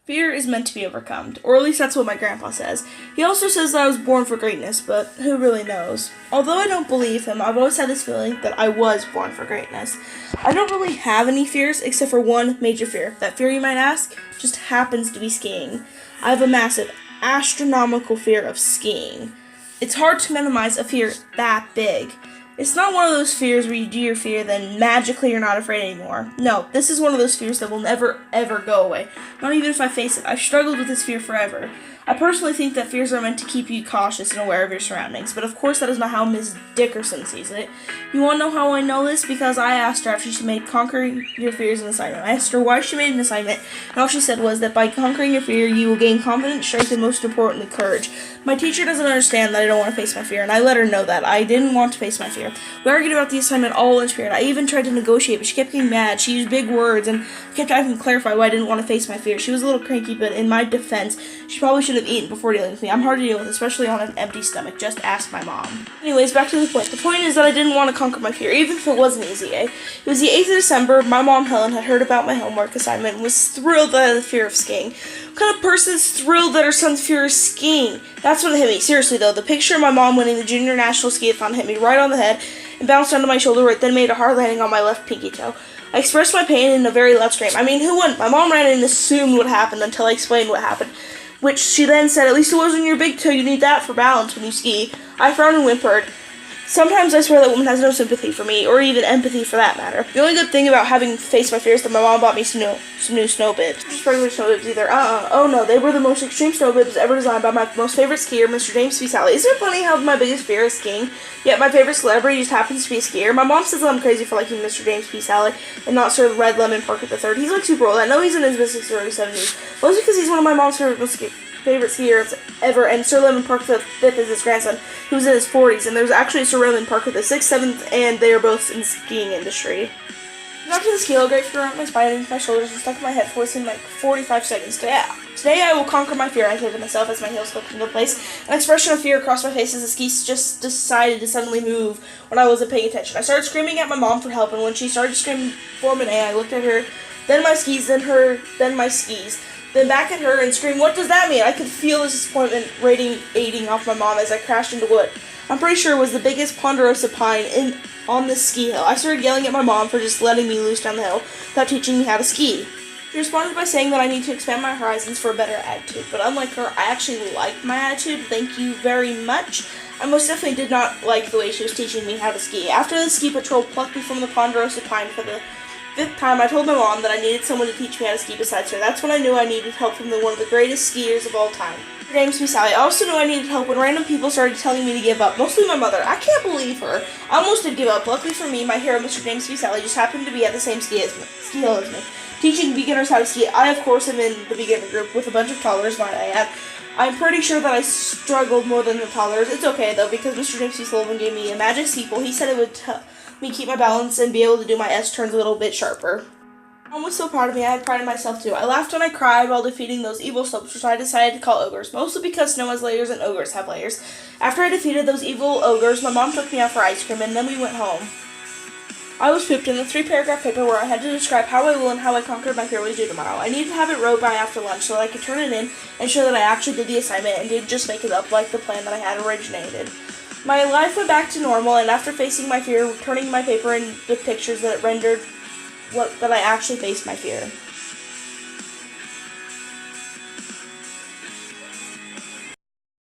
Fear is meant to be overcome, or at least that's what my grandpa says. He also says that I was born for greatness, but who really knows? Although I don't believe him, I've always had this feeling that I was born for greatness. I don't really have any fears except for one major fear. That fear, you might ask, just happens to be skiing. I have a massive, astronomical fear of skiing. It's hard to minimize a fear that big. It's not one of those fears where you do your fear, then magically you're not afraid anymore. No, this is one of those fears that will never, ever go away. Not even if I face it. I've struggled with this fear forever. I personally think that fears are meant to keep you cautious and aware of your surroundings, but of course that is not how Ms. Dickerson sees it. You want to know how I know this? Because I asked her after she made Conquering Your Fears an assignment. I asked her why she made an assignment, and all she said was that by conquering your fear, you will gain confidence, strength, and most importantly, courage. My teacher doesn't understand that I don't want to face my fear, and I let her know that I didn't want to face my fear. We argued about the assignment all lunch period. I even tried to negotiate, but she kept getting mad. She used big words, and kept having to clarify why I didn't want to face my fear. She was a little cranky, but in my defense, she probably should have eaten before dealing with me. I'm hard to deal with, especially on an empty stomach. Just ask my mom. Anyways, back to the point. The point is that I didn't want to conquer my fear, even if it wasn't easy, eh? It was the 8th of December. My mom, Helen, had heard about my homework assignment and was thrilled that I had the fear of skiing. What kind of person is thrilled that her son's fear is skiing? That's when it hit me. Seriously, though, the picture of my mom winning the Junior National Ski-a-thon hit me right on the head and bounced onto my shoulder where it then made a hard landing on my left pinky toe. I expressed my pain in a very loud scream. I mean, who wouldn't? My mom ran in and assumed what happened until I explained what happened, which she then said, at least it wasn't your big toe, you need that for balance when you ski. I frowned and whimpered. Sometimes I swear that woman has no sympathy for me, or even empathy for that matter. The only good thing about having faced my fears is that my mom bought me some new snow bibs. Not just regular snow bibs either. Oh no, they were the most extreme snow bibs ever designed by my most favorite skier, Mr. James P. Sally. Isn't it funny how my biggest fear is skiing, yet my favorite celebrity just happens to be a skier? My mom says that I'm crazy for liking Mr. James P. Sally and not Sir Red Lemon Parker III. He's like super old. I know he's in his mid-60s or early 70s. Mostly because he's one of my mom's favorite skiers ever, and Sir Lemon Parker V is his grandson, who's in his 40s, and there's actually Sir Lemon Parker the 6th, 7th, and they are both in the skiing industry. After the ski, I'll go around my spine and my shoulders and stuck in my head for within like 45 seconds. Today I will conquer my fear, I said to myself as my heels slipped into place. An expression of fear across my face as the skis just decided to suddenly move when I wasn't paying attention. I started screaming at my mom for help, and when she started screaming for me, I looked at her, then my skis, then her, then my skis. Then back at her and screamed, "What does that mean?" I could feel the disappointment radiating off my mom as I crashed into what I'm pretty sure was the biggest ponderosa pine on this ski hill. I started yelling at my mom for just letting me loose down the hill without teaching me how to ski. She responded by saying that I need to expand my horizons for a better attitude, but unlike her, I actually liked my attitude. Thank you very much. I most definitely did not like the way she was teaching me how to ski. After the ski patrol plucked me from the ponderosa pine for the 5th time, I told my mom that I needed someone to teach me how to ski besides her. That's when I knew I needed help from one of the greatest skiers of all time, James P. Sally. I also knew I needed help when random people started telling me to give up, mostly my mother. I can't believe her. I almost did give up. Luckily for me, my hero, Mr. James P. Sally, just happened to be at the same ski hill as me, teaching beginners how to ski. I, of course, am in the beginner group with a bunch of toddlers, might I add. I'm pretty sure that I struggled more than the toddlers. It's okay, though, because Mr. James P. Sullivan gave me a magic sequel. He said it would help me keep my balance and be able to do my S-turns a little bit sharper. Mom was so proud of me. I had pride in myself too. I laughed and I cried while defeating those evil slopes, which I decided to call ogres, mostly because snow has layers and ogres have layers. After I defeated those evil ogres, my mom took me out for ice cream, and then we went home. I was pooped in the 3-paragraph paper where I had to describe how I will and how I conquered my fear was due tomorrow. I needed to have it wrote by after lunch so that I could turn it in and show that I actually did the assignment and didn't just make it up like the plan that I had originated. My life went back to normal, and after facing my fear, turning my paper into pictures that it rendered that I actually faced my fear.